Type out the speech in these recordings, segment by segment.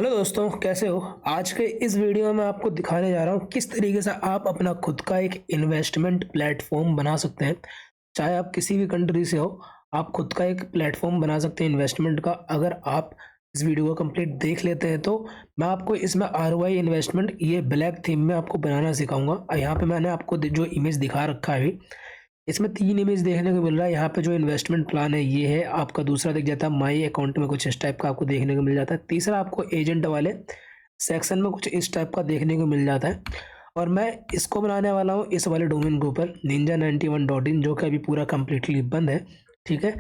Hello दोस्तों, कैसे हो। आज के इस वीडियो में आपको दिखाने जा रहा हूँ किस तरीके से आप अपना खुद का एक इन्वेस्टमेंट प्लेटफॉर्म बना सकते हैं। चाहे आप किसी भी कंट्री से हो, आप खुद का एक प्लेटफॉर्म बना सकते हैं इन्वेस्टमेंट का। अगर आप इस वीडियो को कंप्लीट देख लेते हैं तो मैं आपको इसमें आरओआई इन्वेस्टमेंट ये ब्लैक थीम में आपको बनाना सिखाऊंगा। यहाँ पे मैंने आपको जो इमेज दिखा रखा है अभी, इसमें 3 इमेज देखने को मिल रहा है। यहाँ पे जो इन्वेस्टमेंट प्लान है ये है आपका। दूसरा दिख जाता है माई अकाउंट में, कुछ इस टाइप का आपको देखने को मिल जाता है। तीसरा आपको एजेंट वाले सेक्शन में कुछ इस टाइप का देखने को मिल जाता है। और मैं इसको बनाने वाला हूँ इस वाले डोमेन के ऊपर ninja91.in, जो कि अभी पूरा कम्प्लीटली बंद है। ठीक है,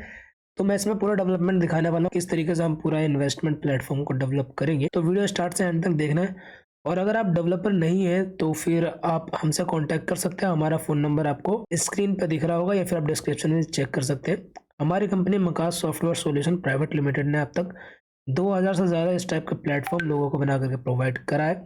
तो मैं इसमें पूरा डेवलपमेंट दिखाने वाला हूँ किस तरीके से हम पूरा इन्वेस्टमेंट प्लेटफॉर्म को डेवलप करेंगे। तो वीडियो स्टार्ट से एंड तक देखना है। और अगर आप डेवलपर नहीं है तो फिर आप हमसे कांटेक्ट कर सकते हैं। हमारा फ़ोन नंबर आपको स्क्रीन पर दिख रहा होगा या फिर आप डिस्क्रिप्शन में चेक कर सकते हैं। हमारी company Makas software solution private limited ने अब तक 2000 से ज़्यादा इस टाइप का प्लेटफॉर्म लोगों को बना करके प्रोवाइड करा है।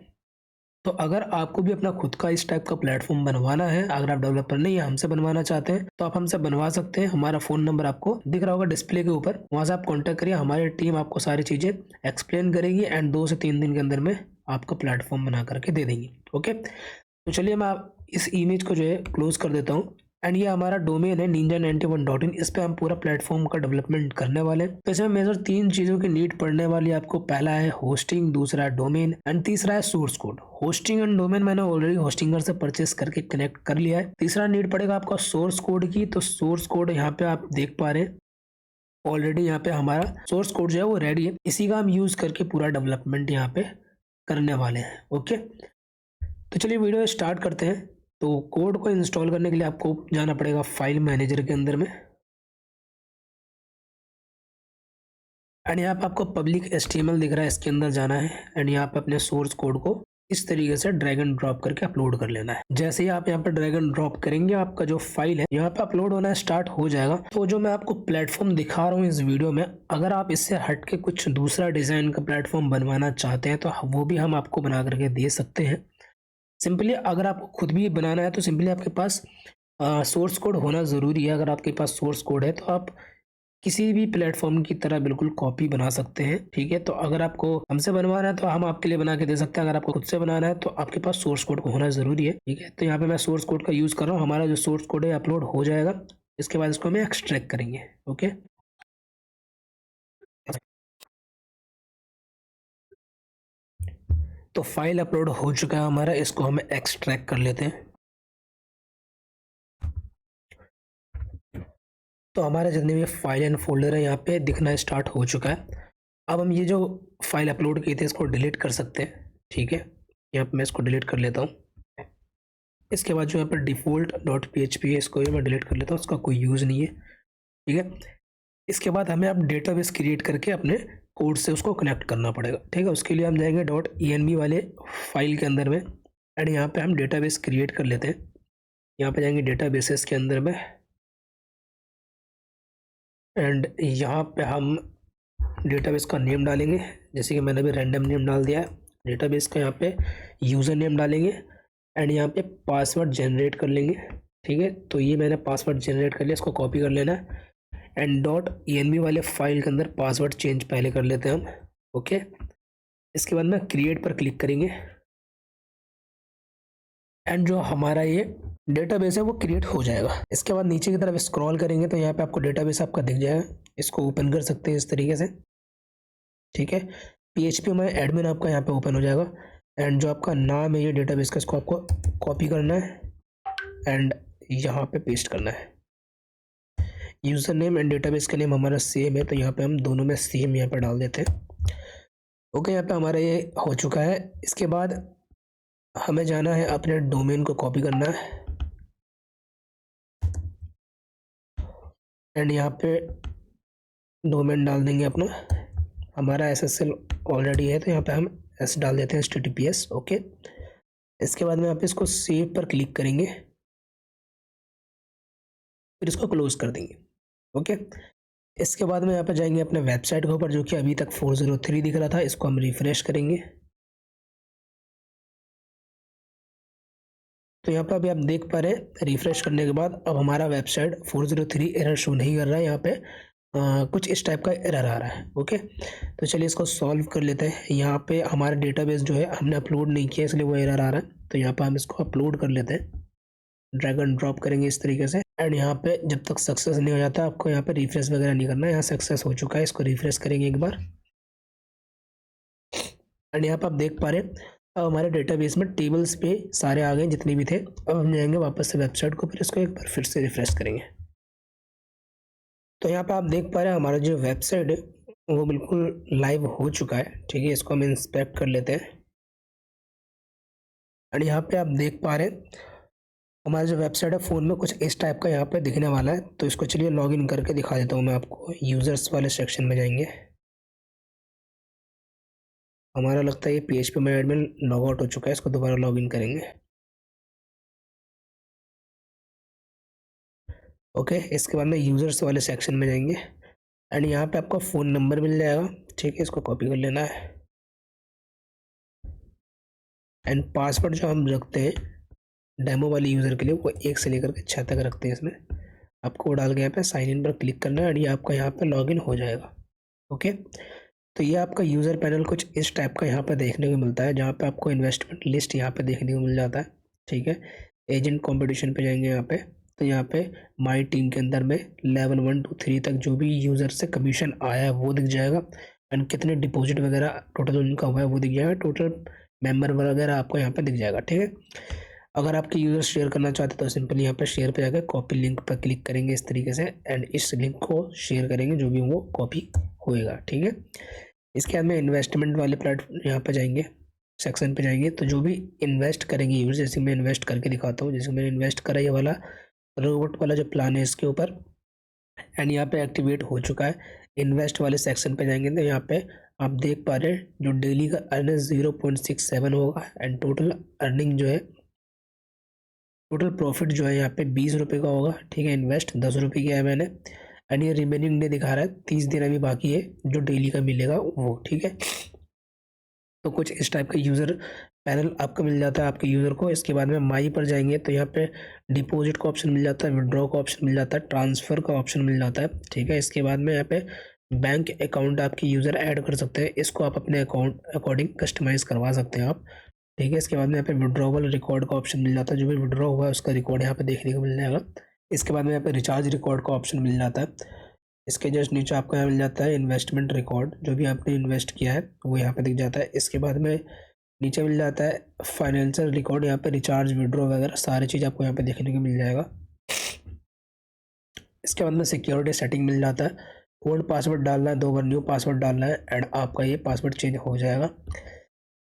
तो अगर आपको भी अपना खुद का इस टाइप का प्लेटफॉर्म बनवाना है, अगर आप डेवलपर नहीं है, हमसे बनवाना चाहते हैं, तो आप हमसे बनवा सकते हैं। हमारा फ़ोन नंबर आपको दिख रहा होगा डिस्प्ले के ऊपर, वहाँ से आप कॉन्टैक्ट करिए। हमारी टीम आपको सारी चीज़ें एक्सप्लेन करेगी एंड 2 से 3 दिन के अंदर में आपका प्लेटफॉर्म बना करके दे देंगे। ओके, तो चलिए मैं इस इमेज को जो है क्लोज कर देता हूँ। एंड ये हमारा डोमेन है ninja91.in। इस पे हम पूरा प्लेटफॉर्म का डेवलपमेंट करने वाले हैं। तो इसमें मेजर 3 चीज़ों की नीड पड़ने वाली है आपको। पहला है होस्टिंग, दूसरा है डोमेन एंड तीसरा है source code. Hosting and domain मैंने ऑलरेडी होस्टिंगर से परचेस करके कनेक्ट कर लिया है। तीसरा नीड पड़ेगा आपका सोर्स कोड की। तो सोर्स कोड यहाँ पे आप देख पा रहे हैं, ऑलरेडी यहाँ पे हमारा सोर्स कोड जो है वो रेडी है। इसी का हम यूज़ करके पूरा डेवलपमेंट यहाँ पे करने वाले हैं। ओके, तो चलिए वीडियो स्टार्ट करते हैं। तो कोड को इंस्टॉल करने के लिए आपको जाना पड़ेगा फाइल मैनेजर के अंदर में। एंड यहाँ पे आपको पब्लिक HTML दिख रहा है, इसके अंदर जाना है। एंड यहाँ पे अपने सोर्स कोड को इस तरीके से ड्रैग एंड ड्रॉप करके अपलोड कर लेना है। जैसे ही आप यहाँ पे ड्रैग एंड ड्रॉप करेंगे, आपका जो फाइल है यहाँ पे अपलोड होना स्टार्ट हो जाएगा। तो जो मैं आपको प्लेटफॉर्म दिखा रहा हूँ इस वीडियो में, अगर आप इससे हट के कुछ दूसरा डिज़ाइन का प्लेटफॉर्म बनवाना चाहते हैं तो वो भी हम आपको बना करके दे सकते हैं। सिंपली अगर आपको खुद भी बनाना है तो सिंपली आपके पास सोर्स कोड होना ज़रूरी है। अगर आपके पास सोर्स कोड है तो आप किसी भी प्लेटफॉर्म की तरह बिल्कुल कॉपी बना सकते हैं। ठीक है, तो अगर आपको हमसे बनवाना है तो हम आपके लिए बना के दे सकते हैं। अगर आपको खुद से बनाना है तो आपके पास सोर्स कोड को होना ज़रूरी है। ठीक है, तो यहाँ पे मैं सोर्स कोड का यूज़ कर रहा हूँ। हमारा जो सोर्स कोड है अपलोड हो जाएगा, इसके बाद इसको हमें एक्सट्रैक्ट करेंगे। ओके, तो फाइल अपलोड हो चुका है हमारा, इसको हम एक्सट्रैक्ट कर लेते हैं। तो हमारे जितने भी फाइल एंड फोल्डर है यहाँ पे दिखना स्टार्ट हो चुका है। अब हम ये जो फाइल अपलोड किए थे इसको डिलीट कर सकते हैं। ठीक है, यहाँ पे मैं इसको डिलीट कर लेता हूँ। इसके बाद जो यहाँ पर डिफ़ॉल्ट डॉट PHP है, इसको भी मैं डिलीट कर लेता हूँ, उसका कोई यूज़ नहीं है। ठीक है, इसके बाद हमें अब डेटाबेस क्रिएट करके अपने कोड से उसको कनेक्ट करना पड़ेगा। ठीक है, उसके लिए हम जाएंगे .env वाले फाइल के अंदर में। एंड यहाँ पे हम डेटाबेस क्रिएट कर लेते हैं। यहाँ पे जाएंगे डेटाबेसेस के अंदर में। एंड यहाँ पे हम डेटाबेस का नेम डालेंगे, जैसे कि मैंने अभी रैंडम नेम डाल दिया है। डेटाबेस का यहाँ पे यूज़र नेम डालेंगे एंड यहाँ पे पासवर्ड जनरेट कर लेंगे। ठीक है, तो ये मैंने पासवर्ड जनरेट कर लिया, इसको कॉपी कर लेना है। एंड .env वाले फाइल के अंदर पासवर्ड चेंज पहले कर लेते हैं हम। ओके, इसके बाद में क्रिएट पर क्लिक करेंगे एंड जो हमारा ये डेटाबेस है वो क्रिएट हो जाएगा। इसके बाद नीचे की तरफ स्क्रॉल करेंगे तो यहाँ पे आपको डेटाबेस आपका दिख जाएगा, इसको ओपन कर सकते हैं इस तरीके से। ठीक है, PHP में एडमिन आपका यहाँ पे ओपन हो जाएगा। एंड जो आपका नाम है ये डेटाबेस का, इसको आपको कॉपी करना है एंड यहाँ पे पेस्ट करना है। यूज़र नेम एंड डेटाबेस का नेम हमारा सेम है, तो यहाँ पे हम दोनों में सेम यहाँ पे डाल देते हैं। ओके, यहाँ पे हमारा ये हो चुका है। इसके बाद हमें जाना है अपने डोमेन को कॉपी करना है एंड यहाँ पे डोमेन डाल देंगे अपना। हमारा SSL ऑलरेडी है तो यहाँ पे हम S डाल देते हैं, HTTPS। ओके, इसके बाद में यहाँ पे इसको सेव पर क्लिक करेंगे, फिर इसको क्लोज कर देंगे। ओके, इसके बाद में यहाँ पे जाएंगे अपने वेबसाइट के ऊपर, जो कि अभी तक 403 दिख रहा था, इसको हम रिफ्रेश करेंगे। तो यहाँ पे अभी आप देख पा रहे हैं रिफ्रेश करने के बाद अब हमारा वेबसाइट 403 एरर शो नहीं कर रहा है। यहाँ पे कुछ इस टाइप का एरर आ रहा है। ओके, तो चलिए इसको सॉल्व कर लेते हैं। यहाँ पे हमारा डेटाबेस जो है हमने अपलोड नहीं किया इसलिए वो एरर आ रहा है। तो यहाँ पे हम इसको अपलोड कर लेते हैं, ड्रैग एंड ड्रॉप करेंगे इस तरीके से। एंड यहाँ पे जब तक सक्सेस नहीं हो जाता आपको यहाँ पे रिफ्रेश वगैरह नहीं करना है। यहाँ सक्सेस हो चुका है, इसको रिफ्रेश करेंगे एक बार। एंड यहाँ पे आप देख पा रहे हैं अब हमारे डेटाबेस में टेबल्स पे सारे आ गए जितने भी थे। अब हम जाएंगे वापस से वेबसाइट को, फिर इसको एक बार फिर से रिफ्रेश करेंगे। तो यहाँ पे आप देख पा रहे हैं हमारा जो वेबसाइट है वो बिल्कुल लाइव हो चुका है। ठीक है, इसको हम इंस्पेक्ट कर लेते हैं। एंड यहाँ पे आप देख पा रहे हैं हमारा जो वेबसाइट है फ़ोन में कुछ इस टाइप का यहाँ पे दिखने वाला है। तो इसको चलिए लॉगिन करके दिखा देता हूँ मैं आपको। यूज़र्स वाले सेक्शन में जाएंगे, हमारा लगता है ये PHP माई एडमिन लॉग आउट हो चुका है, इसको दोबारा लॉगिन करेंगे। ओके, इसके बाद में यूज़र्स वाले सेक्शन में जाएंगे एंड यहाँ पे आपका फ़ोन नंबर मिल जाएगा। ठीक है, इसको कॉपी कर लेना है। एंड पासवर्ड जो हम रखते हैं डेमो वाले यूज़र के लिए वो 1 से लेकर के 6 तक रखते हैं। इसमें आपको डाल के यहाँ पे साइन इन पर क्लिक करना है और ये आपका यहाँ पे लॉगिन हो जाएगा। ओके, तो ये आपका यूज़र पैनल कुछ इस टाइप का यहाँ पे देखने को मिलता है, जहाँ पे आपको इन्वेस्टमेंट लिस्ट यहाँ पे देखने को मिल जाता है। ठीक है, एजेंट कंपटीशन पे जाएंगे यहाँ पे, तो यहाँ पे माई टीम के अंदर में लेवल 1 to 3 तक जो भी यूज़र से कमीशन आया है वो दिख जाएगा। एंड कितने डिपॉजिट वगैरह टोटल उनका हुआ है वो दिख जाएगा। टोटल मेंबर वगैरह आपको यहाँ पे दिख जाएगा। ठीक है, अगर आपके यूज़र शेयर करना चाहते तो सिंपली यहाँ पे शेयर पे जाकर कॉपी लिंक पर क्लिक करेंगे इस तरीके से एंड इस लिंक को शेयर करेंगे जो भी वो कॉपी होएगा। ठीक है, इसके बाद में इन्वेस्टमेंट वाले प्लेटफॉर्म यहाँ पे जाएंगे, सेक्शन पे जाएंगे, तो जो भी इन्वेस्ट करेंगे यूज़र, जैसे मैं इन्वेस्ट करके दिखाता हूँ। जैसे मैंने इन्वेस्ट करा ये वाला रोबोट वाला जो प्लान है इसके ऊपर, एंड यहाँ पे एक्टिवेट हो चुका है। इन्वेस्ट वाले सेक्शन पे जाएंगे तो यहाँ पे आप देख पा रहे हैं जो डेली का अर्निंग 0.67 होगा एंड टोटल अर्निंग जो है, टोटल प्रॉफिट जो है यहाँ पे 20 रुपये का होगा। ठीक है, इन्वेस्ट 10 रुपये किया है मैंने एंड ये रिमेनिंग डे दिखा रहा है 30 दिन अभी बाकी है जो डेली का मिलेगा वो। ठीक है, तो कुछ इस टाइप का यूज़र पैनल आपको मिल जाता है आपके यूज़र को। इसके बाद में माई पर जाएंगे तो यहाँ पे डिपॉजिट का ऑप्शन मिल जाता है, विड्रॉ का ऑप्शन मिल जाता है, ट्रांसफ़र का ऑप्शन मिल जाता है। ठीक है, इसके बाद में यहाँ पे बैंक अकाउंट आपके यूज़र ऐड कर सकते हैं, इसको आप अपने अकाउंट अकॉर्डिंग कस्टमाइज़ करवा सकते हैं आप। ठीक है, इसके बाद में यहाँ पे विड्रॉवल रिकॉर्ड का ऑप्शन मिल जाता है, जो भी विड्रॉ हुआ है उसका रिकॉर्ड यहाँ पे देखने को मिल जाएगा। इसके बाद में यहाँ पे रिचार्ज रिकॉर्ड का ऑप्शन मिल जाता है। इसके जस्ट नीचे आपको यहाँ मिल जाता है इन्वेस्टमेंट रिकॉर्ड, जो भी आपने इन्वेस्ट किया है वो यहाँ पे दिख जाता है। इसके बाद में नीचे मिल जाता है फाइनेंशियल रिकॉर्ड, यहाँ पे रिचार्ज विड्रॉ वगैरह सारी चीज़ आपको यहाँ पे देखने को मिल जाएगा। इसके बाद में सिक्योरिटी सेटिंग मिल जाता है, ओल्ड पासवर्ड डालना है, 2 बार न्यू पासवर्ड डालना है एंड आपका ये पासवर्ड चेंज हो जाएगा।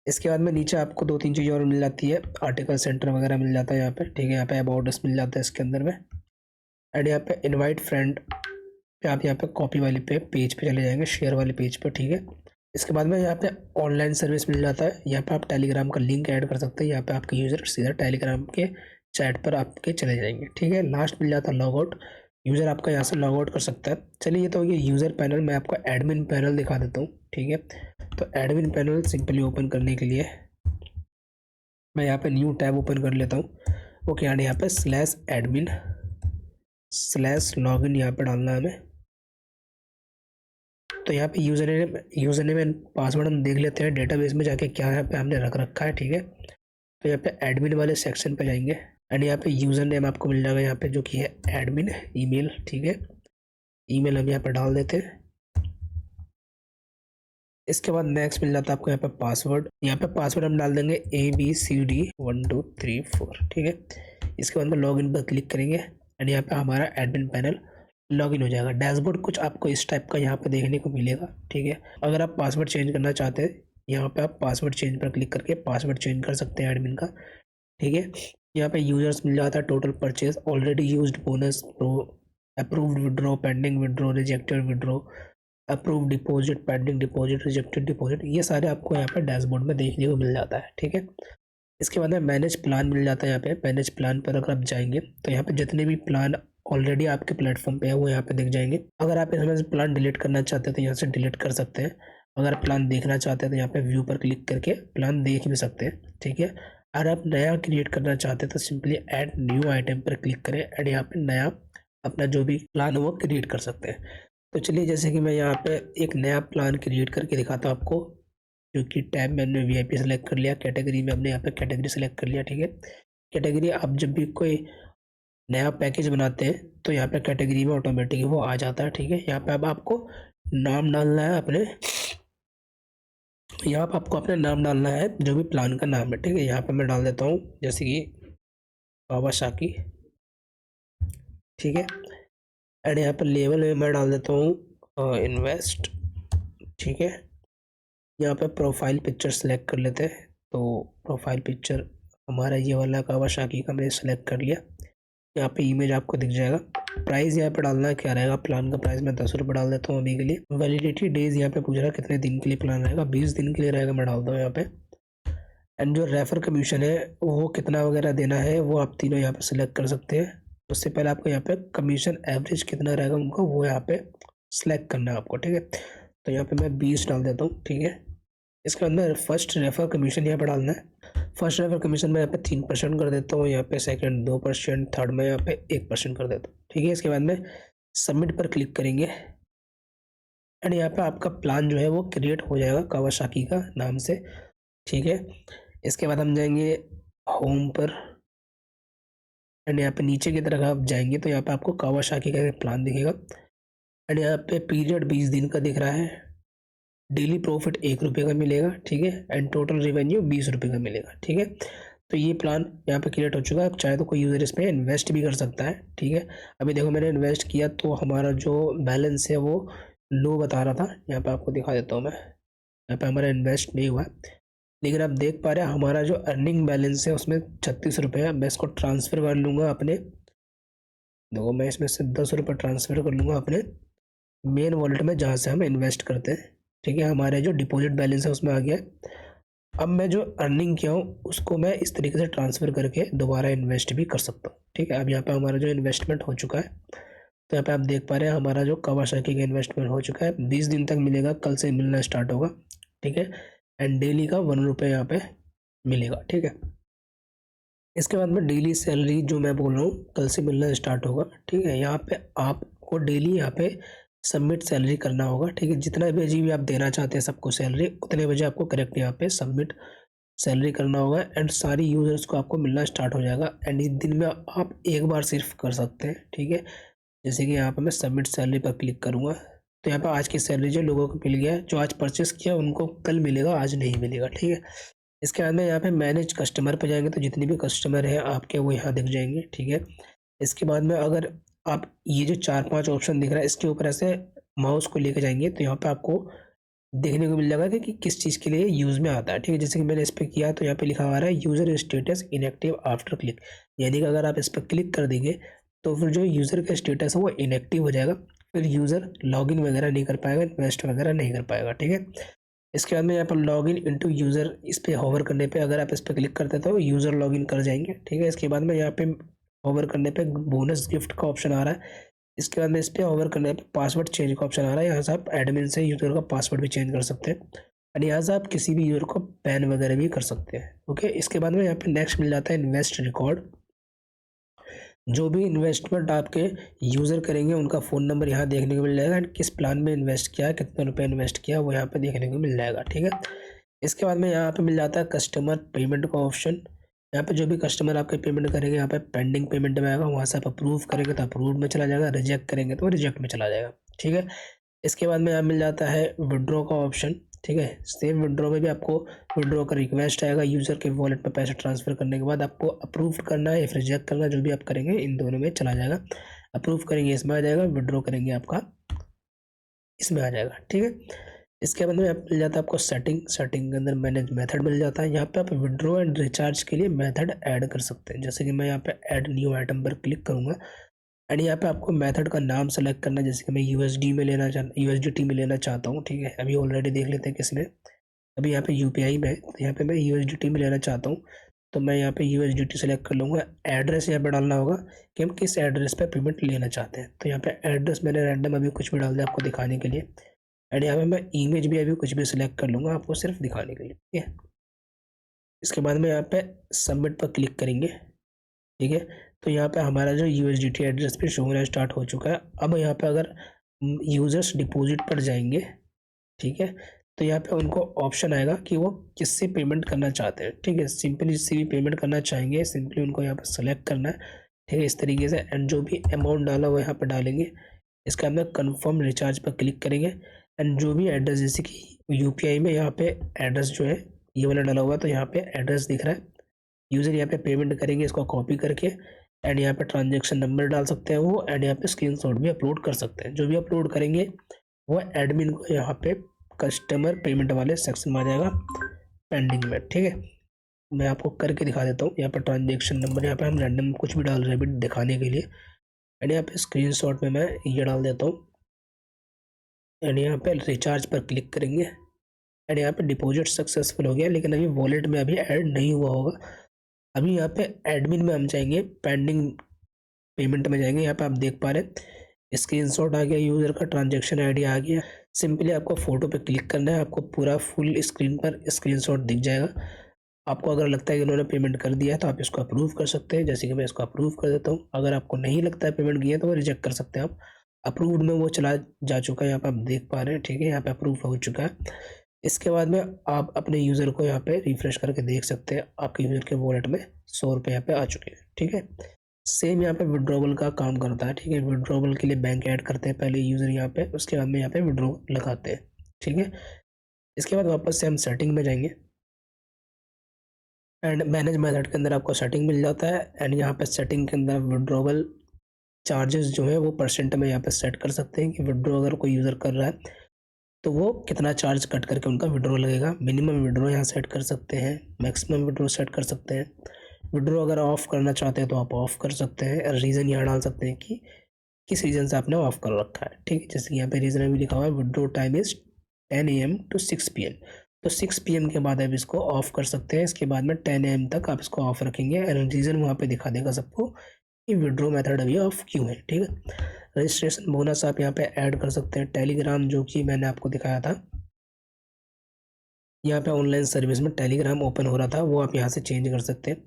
इसके बाद में नीचे आपको 2-3 चीज़ें और मिल जाती है, आर्टिकल सेंटर वगैरह मिल जाता है यहाँ पे। ठीक है, यहाँ पे अबाउट अस मिल जाता है इसके अंदर में एंड यहाँ पे इनवाइट फ्रेंड पे आप यहाँ पे कॉपी वाले पे पेज पे चले जाएंगे, शेयर वाले पेज पे। ठीक है, इसके बाद में यहाँ पे ऑनलाइन सर्विस मिल जाता है, यहाँ पे आप टेलीग्राम का लिंक ऐड कर सकते हैं। यहाँ पे आपके यूज़र सीधा टेलीग्राम के चैट पर आपके चले जाएंगे। ठीक है, लास्ट मिल जाता है लॉग आउट, यूज़र आपका यहाँ से लॉग आउट कर सकता है। चलिए ये तो ये यूज़र पैनल, मैं आपको एडमिन पैनल दिखा देता हूँ। ठीक है, तो एडमिन पैनल सिंपली ओपन करने के लिए मैं यहाँ पे न्यू टैब ओपन कर लेता हूँ। ओके, एंड यहाँ पे /admin/login यहाँ पे डालना है हमें। तो यहाँ पे यूज़र नेम एंड पासवर्ड हम देख लेते हैं डेटाबेस में जाके क्या यहाँ पे हमने रख रखा है। ठीक है, तो यहाँ पे एडमिन वाले सेक्शन पे जाएंगे एंड यहाँ पे यूज़र नेम आपको मिल जाएगा यहाँ पे जो कि है एडमिन ईमेल। ठीक है, ईमेल हम यहाँ पे डाल देते हैं। इसके बाद नेक्स्ट मिल जाता है आपको यहाँ पे पासवर्ड, यहाँ पे पासवर्ड हम डाल देंगे ABCD123 4। ठीक है, इसके बाद में लॉगिन पर क्लिक करेंगे एंड यहाँ पे हमारा एडमिन पैनल लॉगिन हो जाएगा। डैशबोर्ड कुछ आपको इस टाइप का यहाँ पे देखने को मिलेगा। ठीक है, अगर आप पासवर्ड चेंज करना चाहते हैं यहाँ पे आप पासवर्ड चेंज पर क्लिक करके पासवर्ड चेंज कर सकते हैं एडमिन का। ठीक है, यहाँ पे यूजर्स मिल जाता है, total purchase, already used, bonus, pro, approved withdraw, pending withdraw, rejected withdraw, approve deposit, pending deposit, rejected deposit, ये सारे आपको यहाँ पे डैशबोर्ड में देखने को मिल जाता है। ठीक है, इसके बाद में मैनेज प्लान मिल जाता है। यहाँ पे मैनेज प्लान पर अगर आप जाएंगे तो यहाँ पे जितने भी प्लान ऑलरेडी आपके प्लेटफॉर्म पे है वो यहाँ पे दिख जाएंगे। अगर आप इसमें से प्लान डिलीट करना चाहते हैं तो यहाँ से डिलीट कर सकते हैं। अगर प्लान देखना चाहते हैं तो यहाँ पे व्यू पर क्लिक करके प्लान देख भी सकते हैं। ठीक है, अगर आप नया क्रिएट करना चाहते हैं तो सिंपली ऐड न्यू आइटम पर क्लिक करें एंड यहाँ पे नया अपना जो भी प्लान है वो क्रिएट कर सकते हैं। तो चलिए, जैसे कि मैं यहाँ पे एक नया प्लान क्रिएट करके दिखाता हूँ आपको, जो कि टैब में हमने वीआईपी सेलेक्ट कर लिया, कैटेगरी में हमने यहाँ पे कैटेगरी सेलेक्ट कर लिया, ठीक है। कैटेगरी आप जब भी कोई नया पैकेज बनाते हैं तो यहाँ पे कैटेगरी में ऑटोमेटिक वो आ जाता है, ठीक है। यहाँ पे अब आपको नाम डालना है अपने, यहाँ पे आपको अपना नाम डालना है जो भी प्लान का नाम है, ठीक है। यहाँ पे मैं डाल देता हूँ जैसे कि कावासाकी, ठीक है। एंड यहाँ पर लेवल में मैं डाल देता हूँ इन्वेस्ट, ठीक है। यहाँ पे प्रोफाइल पिक्चर सेलेक्ट कर लेते हैं, तो प्रोफाइल पिक्चर हमारा ये वाला कावासाकी का मैंने सेलेक्ट कर लिया। यहाँ पे इमेज आपको दिख जाएगा। प्राइस यहाँ पे डालना क्या रहेगा, प्लान का प्राइस मैं 10 रुपये डाल देता हूँ अभी के लिए। वैलिडिटी डेज यहाँ पे पूछ रहा है कितने दिन के लिए प्लान रहेगा, 20 दिन के लिए रहेगा, मैं डालता हूँ यहाँ पे। एंड जो रेफर कमीशन है वो कितना वगैरह देना है वो आप तीनों यहाँ पे सिलेक्ट कर सकते हैं। उससे पहले आपको यहाँ पे कमीशन एवरेज कितना रहेगा उनको वो यहाँ पे सिलेक्ट करना है आपको, ठीक है। तो यहाँ पे मैं 20 डाल देता हूँ, ठीक है। इसके अंदर फर्स्ट रेफर कमीशन यहाँ पे डालना है। फर्स्ट रेफर कमीशन में यहाँ पे 3% कर देता हूँ, यहाँ पे सेकंड 2%, थर्ड में यहाँ पे 1% कर देता हूँ, ठीक है। इसके बाद में सबमिट पर क्लिक करेंगे एंड यहाँ पे आपका प्लान जो है वो क्रिएट हो जाएगा कावासाकी का नाम से, ठीक है। इसके बाद हम जाएंगे होम पर एंड यहाँ पे नीचे की तरफ आप जाएंगे तो यहाँ पे आपको कावासाकी का एक प्लान दिखेगा एंड यहाँ पे पीरियड 20 दिन का दिख रहा है। डेली प्रॉफिट 1 रुपये का मिलेगा, ठीक है। एंड टोटल रेवेन्यू 20 रुपये का मिलेगा, ठीक है। तो ये प्लान यहाँ पे क्रिएट हो चुका है। आप चाहे तो कोई यूज़र इस पर इन्वेस्ट भी कर सकता है, ठीक है। अभी देखो मैंने इन्वेस्ट किया तो हमारा जो बैलेंस है वो लो बता रहा था। यहाँ पे आपको दिखा देता हूँ मैं, यहाँ पे हमारा इन्वेस्ट नहीं हुआ, लेकिन आप देख पा रहे हैं हमारा जो अर्निंग बैलेंस है उसमें 36 रुपये है। मैं इसको ट्रांसफ़र कर लूँगा अपने, देखो मैं इसमें से 10 रुपये ट्रांसफ़र कर लूँगा अपने मेन वॉलेट में जहाँ से हम इन्वेस्ट करते हैं, ठीक है। हमारे जो डिपॉजिट बैलेंस है उसमें आ गया। अब मैं जो अर्निंग किया हूँ उसको मैं इस तरीके से ट्रांसफ़र करके दोबारा इन्वेस्ट भी कर सकता हूँ, ठीक है। अब यहाँ पे हमारा जो इन्वेस्टमेंट हो चुका है, तो यहाँ पे आप देख पा रहे हैं हमारा जो कावासाकी का इन्वेस्टमेंट हो चुका है। 20 दिन तक मिलेगा, कल से मिलना स्टार्ट होगा, ठीक है। एंड डेली का 1 रुपये यहाँ पे मिलेगा, ठीक है। इसके बाद में डेली सैलरी जो मैं बोल रहा हूँ कल से मिलना स्टार्ट होगा, ठीक है। यहाँ पे आपको डेली यहाँ पे सबमिट सैलरी करना होगा, ठीक है। जितना बजे भी आप देना चाहते हैं सबको सैलरी, उतने बजे आपको करेक्ट यहाँ पे सबमिट सैलरी करना होगा एंड सारी यूज़र्स को आपको मिलना स्टार्ट हो जाएगा। एंड इस दिन में आप एक बार सिर्फ कर सकते हैं, ठीक है। जैसे कि यहाँ पर मैं सबमिट सैलरी पर क्लिक करूँगा तो यहाँ पर आज की सैलरी जो लोगों को मिल गया है, जो आज परचेस किया उनको कल मिलेगा, आज नहीं मिलेगा, ठीक है। इसके बाद में यहाँ पे मैनेज कस्टमर पे जाएंगे तो जितने भी कस्टमर हैं आपके वो यहाँ दिख जाएंगे, ठीक है। इसके बाद में अगर आप ये जो 4-5 ऑप्शन दिख रहा है इसके ऊपर ऐसे माउस को लेके जाएंगे तो यहाँ पे आपको देखने को मिल जाएगा कि किस चीज़ के लिए यूज़ में आता है, ठीक है। जैसे कि मैंने इस पर किया तो यहाँ पे लिखा हुआ है user status inactive after click, यानी कि अगर आप इस पर क्लिक कर देंगे तो फिर जो यूज़र का स्टेटस है वो इनएक्टिव हो जाएगा, फिर यूज़र लॉगिन वगैरह नहीं कर पाएगा, इन्वेस्ट वगैरह नहीं कर पाएगा, ठीक है। इसके बाद में यहाँ पर लॉगिन इनटू यूज़र, इस पर होवर करने पे अगर आप इस पर क्लिक करते तो यूज़र लॉगिन कर जाएंगे, ठीक है। इसके बाद में यहाँ पे होवर करने पे बोनस गिफ्ट का ऑप्शन आ रहा है। इसके बाद में इस पर होवर करने पे पासवर्ड चेंज का ऑप्शन आ रहा है। यहाँ से आप एडमिन से यूज़र का पासवर्ड भी चेंज कर सकते हैं और यहाँ से आप किसी भी यूज़र को बैन वगैरह भी कर सकते हैं, ओके। इसके बाद में यहाँ पे नेक्स्ट मिल जाता है इन्वेस्ट रिकॉर्ड। जो भी इन्वेस्टमेंट आपके यूज़र करेंगे उनका फ़ोन नंबर यहाँ देखने को मिल जाएगा एंड किस प्लान में इन्वेस्ट किया, कितने रुपए इन्वेस्ट किया वो यहाँ पे देखने को मिल जाएगा, ठीक है। इसके बाद में यहाँ पे मिल जाता है कस्टमर पेमेंट का ऑप्शन। यहाँ पे जो भी कस्टमर आपके पेमेंट करेंगे यहाँ पे पेंडिंग पेमेंट में आएगा, वहाँ से आप अप्रूव करेंगे तो अप्रूव में चला जाएगा, रिजेक्ट करेंगे तो रिजेक्ट में चला जाएगा, ठीक है। इसके बाद में यहाँ मिल जाता है विड्रॉ का ऑप्शन, ठीक है। सेम विड्रॉ में भी आपको विड्रॉ का रिक्वेस्ट आएगा, यूज़र के वॉलेट में पैसे ट्रांसफ़र करने के बाद आपको अप्रूव करना है या फिर रिजेक्ट करना, जो भी आप करेंगे इन दोनों में चला जाएगा। अप्रूव करेंगे इसमें आ जाएगा, विड्रॉ करेंगे आपका इसमें आ जाएगा, ठीक है। इसके बाद में मिल जाता है आपको सेटिंग, सेटिंग के अंदर मैनेज मेथड मिल जाता है। यहाँ पे आप विड्रॉ एंड रिचार्ज के लिए मेथड ऐड कर सकते हैं। जैसे कि मैं यहाँ पे ऐड न्यू आइटम पर क्लिक करूँगा एंड यहाँ पे आपको मेथड का नाम सेलेक्ट करना है। जैसे कि मैं यूएसडी में लेना यूएसडीटी में लेना चाहता हूँ, ठीक है। अभी ऑलरेडी देख लेते हैं किसमें, अभी यहाँ पे यूपीआई में, तो यहाँ पे मैं यूएसडीटी में लेना चाहता हूँ तो मैं यहाँ पे यूएसडीटी सेलेक्ट कर लूँगा। एड्रेस यहाँ पे डालना होगा कि हम किस एड्रेस पे पेमेंट लेना चाहते हैं, तो यहाँ पे एड्रेस मैंने रैंडम अभी कुछ भी डाल दिया आपको दिखाने के लिए एंड यहाँ पे मैं इमेज भी अभी कुछ भी सिलेक्ट कर लूँगा आपको सिर्फ दिखाने के लिए, ठीक है। इसके बाद में यहाँ पे सबमिट पर क्लिक करेंगे, ठीक है। तो यहाँ पे हमारा जो यूएसडीटी एड्रेस पे शो होना स्टार्ट हो चुका है। अब यहाँ पे अगर यूज़र्स डिपॉजिट पर जाएंगे, ठीक है, तो यहाँ पे उनको ऑप्शन आएगा कि वो किससे पेमेंट करना चाहते हैं, ठीक है। सिंपली जिससे भी पेमेंट करना चाहेंगे सिंपली उनको यहाँ पर सेलेक्ट करना है, ठीक है, इस तरीके से। एंड जो भी अमाउंट डाला वो यहाँ पर डालेंगे, इसके अंदर कन्फर्म रिचार्ज पर क्लिक करेंगे। एंड जो भी एड्रेस, जैसे कि यूपीआई में यहाँ पे एड्रेस जो है ये वाला डाला हुआ है, तो यहाँ पे एड्रेस दिख रहा है, यूज़र यहाँ पे पेमेंट करेंगे इसको कॉपी करके। एंड यहाँ पे ट्रांजेक्शन नंबर डाल सकते हैं वो, एंड यहाँ पे स्क्रीनशॉट भी अपलोड कर सकते हैं। जो भी अपलोड करेंगे वो एडमिन को यहाँ पे कस्टमर पेमेंट वाले सेक्शन में आ जाएगा पेंडिंग में, ठीक है। मैं आपको करके दिखा देता हूँ। यहाँ पर ट्रांजेक्शन नंबर, यहाँ पे हम रैंडम कुछ भी डाल रहे हैं दिखाने के लिए। एंड यहाँ पे स्क्रीनशॉट में मैं ये डाल देता हूँ। एंड यहाँ पे रिचार्ज पर क्लिक करेंगे। एंड यहाँ पे डिपॉजिट सक्सेसफुल हो गया, लेकिन अभी वॉलेट में अभी ऐड नहीं हुआ होगा। अभी यहाँ पे एडमिन में हम जाएंगे, पेंडिंग पेमेंट में जाएंगे। यहाँ पे आप देख पा रहे हैं स्क्रीनशॉट आ गया, यूज़र का ट्रांजेक्शन आईडी आ गया। सिंपली आपको फ़ोटो पे क्लिक करना है, आपको पूरा फुल स्क्रीन पर स्क्रीनशॉट दिख जाएगा। आपको अगर लगता है कि उन्होंने पेमेंट कर दिया है तो आप इसको अप्रूव कर सकते हैं, जैसे कि मैं इसको अप्रूव कर देता हूँ। अगर आपको नहीं लगता है पेमेंट किया है तो वो रिजेक्ट कर सकते हैं आप। अप्रूव्ड में वो चला जा चुका है, यहाँ पे आप देख पा रहे हैं, ठीक है, यहाँ पे अप्रूव हो चुका है। इसके बाद में आप अपने यूज़र को यहाँ पे रिफ्रेश करके देख सकते हैं, आपके यूज़र के वॉलेट में 100 रुपये यहाँ पे आ चुके हैं, ठीक है। सेम यहाँ पे विड्रॉवल का काम करता है, ठीक है। विड्रॉवल के लिए बैंक ऐड करते हैं पहले यूज़र यहाँ पे, उसके बाद में यहाँ पे विड्रॉ लगाते हैं, ठीक है। इसके बाद वापस से हम सेटिंग में जाएंगे। एंड मैनेज मेथड के अंदर आपको सेटिंग मिल जाता है। एंड यहाँ पे सेटिंग के अंदर विड्रॉवल चार्जेस जो है वो परसेंट में यहाँ पे सेट कर सकते हैं कि विड्रॉ अगर कोई यूज़र कर रहा है तो वो कितना चार्ज कट करके उनका विड्रॉ लगेगा। मिनिमम विड्रॉ यहाँ सेट कर सकते हैं, मैक्सिमम विड्रॉ सेट कर सकते हैं। विड्रॉ अगर ऑफ़ करना चाहते हैं तो आप ऑफ़ कर सकते हैं। रीज़न यहाँ डाल सकते हैं कि किस रीज़न से आपने ऑफ़ कर रखा है, ठीक है। जैसे कि यहाँ पे रीज़न अभी लिखा हुआ है withdraw time is 10 AM to 6 PM, तो 6 PM के बाद आप इसको ऑफ़ कर सकते हैं। इसके बाद में 10 AM तक आप इसको ऑफ़ रखेंगे एंड रीज़न वहाँ पे दिखा देगा सबको कि विड्रॉ मेथड अभी ऑफ़ क्यों है, ठीक है। रजिस्ट्रेशन बोनस आप यहाँ पे ऐड कर सकते हैं। टेलीग्राम जो कि मैंने आपको दिखाया था, यहाँ पे ऑनलाइन सर्विस में टेलीग्राम ओपन हो रहा था, वो आप यहाँ से चेंज कर सकते हैं।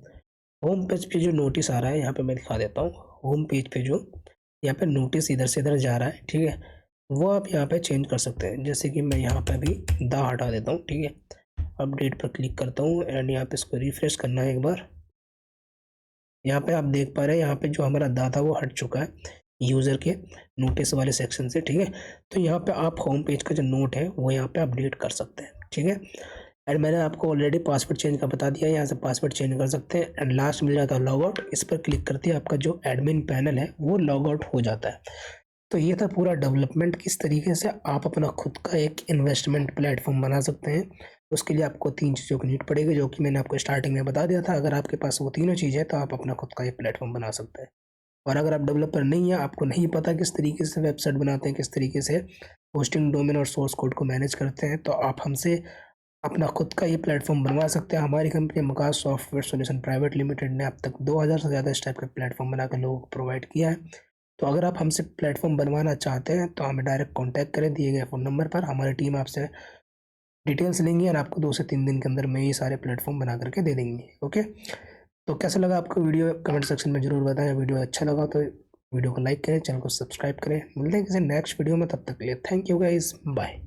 होम पेज पे जो नोटिस आ रहा है यहाँ पे मैं दिखा देता हूँ। होम पेज पे जो यहाँ पे नोटिस इधर से इधर जा रहा है, ठीक है, वो आप यहाँ पे चेंज कर सकते हैं। जैसे कि मैं यहाँ पे अभी दा हटा देता हूँ, ठीक है। अपडेट पर क्लिक करता हूँ एंड यहाँ पे इसको रिफ्रेश करना है एक बार। यहाँ पे आप देख पा रहे हैं यहाँ पे जो हमारा दा था वो हट चुका है यूज़र के नोटिस वाले सेक्शन से, ठीक है। तो यहाँ पे आप होम पेज का जो नोट है वो यहाँ पे अपडेट कर सकते हैं, ठीक है। एंड मैंने आपको ऑलरेडी पासवर्ड चेंज का बता दिया है, यहाँ से पासवर्ड चेंज कर सकते हैं। एंड लास्ट मिल जाता है लॉग आउट, इस पर क्लिक करते ही आपका जो एडमिन पैनल है वो लॉग आउट हो जाता है। तो ये था पूरा डेवलपमेंट, किस तरीके से आप अपना खुद का एक इन्वेस्टमेंट प्लेटफॉर्म बना सकते हैं। उसके लिए आपको 3 चीज़ों की नीड पड़ेगी, जो कि मैंने आपको स्टार्टिंग में बता दिया था। अगर आपके पास वो तीनों चीज़ है तो आप अपना खुद का एक प्लेटफॉर्म बना सकते हैं। और अगर आप डेवलपर नहीं हैं, आपको नहीं पता किस तरीके से वेबसाइट बनाते हैं, किस तरीके से होस्टिंग, डोमेन और सोर्स कोड को मैनेज करते हैं, तो आप हमसे अपना खुद का ये प्लेटफॉर्म बनवा सकते हैं। हमारी company Makas software solution private limited ने अब तक 2000 से ज़्यादा इस टाइप का प्लेटफॉर्म बनाकर लोगों को प्रोवाइड किया है। तो अगर आप हमसे प्लेटफॉर्म बनवाना चाहते हैं तो हमें डायरेक्ट कॉन्टैक्ट करें दिए गए फ़ोन नंबर पर। हमारी टीम आपसे डिटेल्स लेंगी और आपको 2 से 3 दिन के अंदर में ये सारे प्लेटफॉर्म बना करके दे देंगे, ओके। तो कैसा लगा आपको वीडियो, कमेंट सेक्शन में ज़रूर बताएं। वीडियो अच्छा लगा तो वीडियो को लाइक करें, चैनल को सब्सक्राइब करें। मिलते हैं किसी नेक्स्ट वीडियो में, तब तक के लिए थैंक यू गाइस, बाय।